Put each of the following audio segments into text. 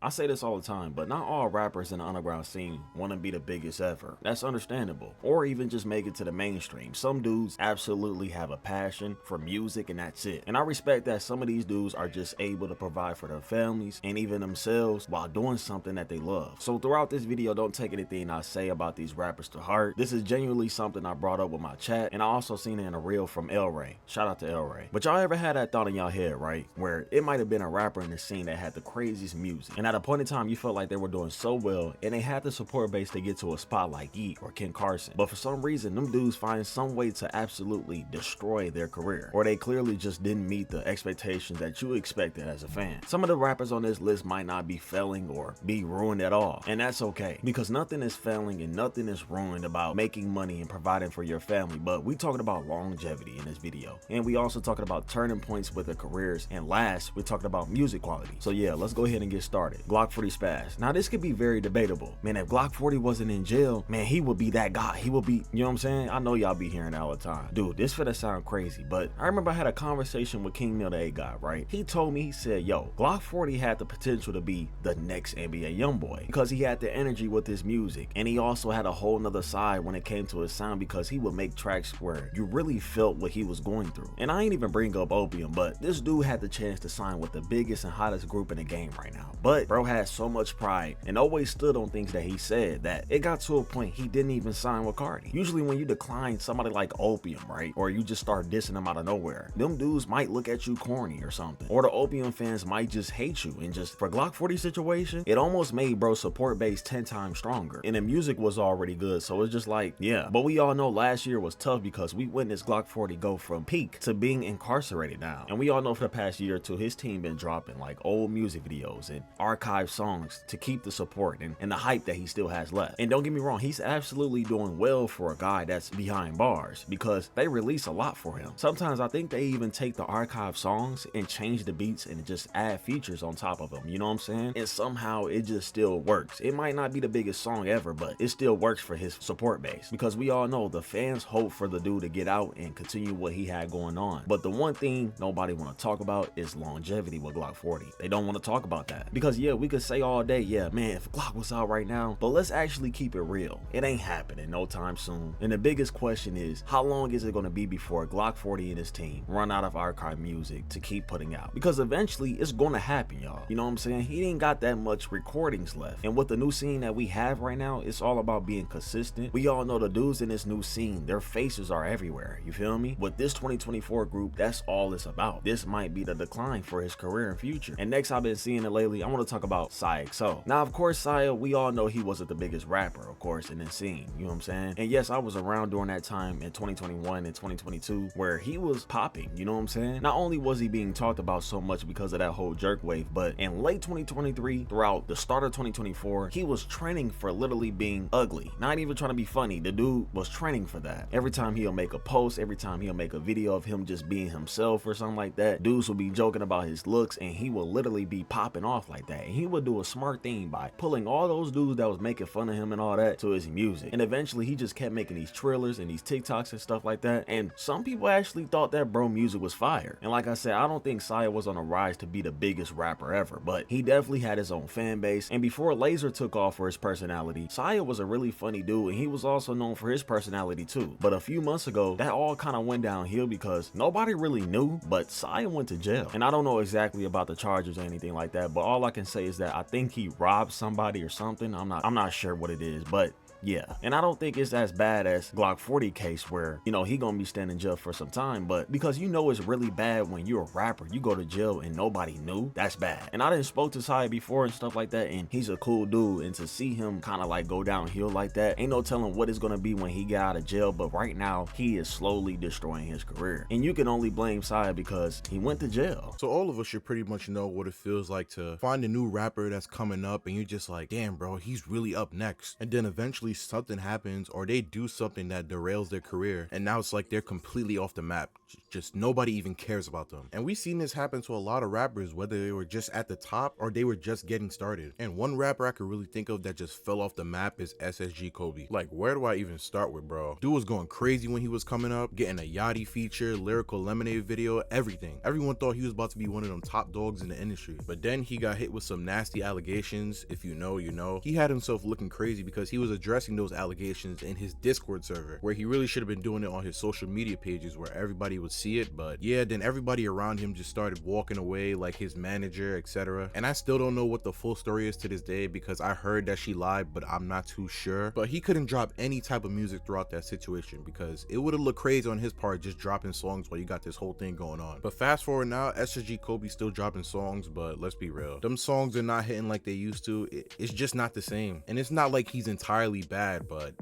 I say this all the time, but not all rappers in the underground scene want to be the biggest ever. That's understandable. Or even just make it to the mainstream. Some dudes absolutely have a passion for music and that's it. And I respect that some of these dudes are just able to provide for their families and even themselves while doing something that they love. So throughout this video, don't take anything I say about these rappers to heart. This is genuinely something I brought up with my chat, and I also seen it in a reel from El Ray. Shout out to El Ray. But y'all ever had that thought in y'all head, right? Where it might have been a rapper in the scene that had the craziest music, and at a point in time you felt like they were doing so well and they had the support base to get to a spot like Yeet or Ken Carson, but for some reason them dudes find some way to absolutely destroy their career, or they clearly just didn't meet the expectations that you expected as a fan. Some of the rappers on this list might not be failing or be ruined at all, and that's okay, because nothing is failing and nothing is ruined about making money and providing for your family. But we talking about longevity in this video, and we also talking about turning points with their careers, and last we talking about music quality. So yeah, let's go ahead and get started. Glock 40 Spaz. Now this could be very debatable. Man, if Glock 40 wasn't in jail, man, he would be that guy. He would be, you know what I'm saying? I know y'all be hearing that all the time. Dude, this finna sound crazy, but I remember I had a conversation with King Mill the A guy, right? He told me, he said, yo, Glock 40 had the potential to be the next NBA YoungBoy because he had the energy with his music, and he also had a whole nother side when it came to his sound because he would make tracks where you really felt what he was going through. And I ain't even bring up Opium, but this dude had the chance to sign with the biggest and hottest group in the game right now. But bro had so much pride and always stood on things that he said that it got to a point he didn't even sign with Cardi. Usually when you decline somebody like Opium, right, or you just start dissing them out of nowhere, them dudes might look at you corny or something, or the Opium fans might just hate you. And just for Glock 40 situation, it almost made bro support base 10 times stronger, and the music was already good, so it's just like, yeah. But we all know last year was tough because we witnessed Glock 40 go from peak to being incarcerated now, and we all know for the past year or two his team been dropping like old music videos and archive songs to keep the support and the hype that he still has left. And don't get me wrong, he's absolutely doing well for a guy that's behind bars because they release a lot for him. Sometimes I think they even take the archive songs and change the beats and just add features on top of them, you know what I'm saying? And somehow it just still works. It might not be the biggest song ever, but it still works for his support base because we all know the fans hope for the dude to get out and continue what he had going on. But the one thing nobody want to talk about is longevity with Glock 40. They don't want to talk about that because yeah, we could say all day, yeah man, if Glock was out right now, but let's actually keep it real. It ain't happening no time soon. And the biggest question is, how long is it going to be before Glock 40 and his team run out of archive music to keep putting out? Because eventually it's going to happen, y'all. You know what I'm saying? He ain't got that much recordings left, and with the new scene that we have right now, it's all about being consistent. We all know the dudes in this new scene, their faces are everywhere, you feel me? With this 2024 group, that's all it's about. This might be the decline for his career and future. And next, I've been seeing it lately, I want to talk about XO. Now of course Saya, we all know he wasn't the biggest rapper of course in this scene, you know what I'm saying? And yes, I was around during that time in 2021 and 2022 where he was popping, you know what I'm saying? Not only was he being talked about so much because of that whole jerk wave, but in late 2023 throughout the start of 2024, he was trending for literally being ugly. Not even trying to be funny, the dude was trending for that. Every time he'll make a post, every time he'll make a video of him just being himself or something like that, dudes will be joking about his looks and he will literally be popping off like that. And he would do a smart thing by pulling all those dudes that was making fun of him and all that to his music. And eventually he just kept making these trailers and these TikToks and stuff like that, and some people actually thought that bro music was fire. And like I said, I don't think Saya was on a rise to be the biggest rapper ever, but he definitely had his own fan base. And before Laser took off for his personality, Saya was a really funny dude, and he was also known for his personality too. But a few months ago, that all kind of went downhill because nobody really knew, but Saya went to jail. And I don't know exactly about the charges or anything like that, but all I can say is that I think he robbed somebody or something. I'm not sure what it is, but yeah. And I don't think it's as bad as Glock 40 case where, you know, he gonna be standing in jail for some time, but because you know it's really bad when you're a rapper, you go to jail and nobody knew, that's bad. And I didn't spoke to Saya before and stuff like that, and he's a cool dude, and to see him kind of like go downhill like that, ain't no telling what it's gonna be when he get out of jail. But right now he is slowly destroying his career, and you can only blame Saya because he went to jail. So all of us should pretty much know what it feels like to find a new rapper that's coming up and you're just like, damn bro, he's really up next, and then eventually usually something happens or they do something that derails their career, and now it's like they're completely off the map. Just nobody even cares about them. And we've seen this happen to a lot of rappers, whether they were just at the top or they were just getting started. And one rapper I could really think of that just fell off the map is SSG Kobe. Like, where do I even start with, bro? Dude was going crazy when he was coming up, getting a Yachty feature, Lyrical Lemonade video, everything. Everyone thought he was about to be one of them top dogs in the industry. But then he got hit with some nasty allegations. If you know, you know. He had himself looking crazy because he was addressing those allegations in his Discord server, where he really should have been doing it on his social media pages where everybody would see it. But yeah, then everybody around him just started walking away, like his manager, etc. And I still don't know what the full story is to this day because I heard that she lied, but I'm not too sure. But he couldn't drop any type of music throughout that situation because it would have looked crazy on his part just dropping songs while you got this whole thing going on. But fast forward now, SSG Kobe still dropping songs, but let's be real, them songs are not hitting like they used to. It's just not the same. And it's not like he's entirely bad, but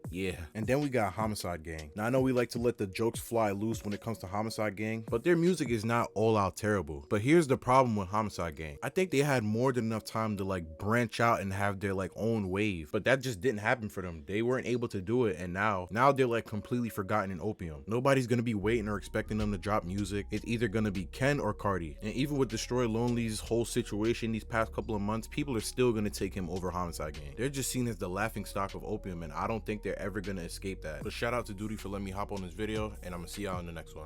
yeah. And then we got Homicide Gang. Now I know we like to let the jokes fly loose when it comes to Homicide Gang, but their music is not all out terrible. But here's the problem with Homicide Gang. I think they had more than enough time to like branch out and have their like own wave, but that just didn't happen for them. They weren't able to do it, and now they're like completely forgotten in opium. Nobody's gonna be waiting or expecting them to drop music. It's either gonna be Ken or Cardi. And even with Destroy Lonely's whole situation these past couple of months, people are still gonna take him over Homicide Gang. They're just seen as the laughing stock of opium, and I don't think they're ever gonna escape that. But shout out to Dutie for letting me hop on this video, and I'm gonna see y'all in the next one.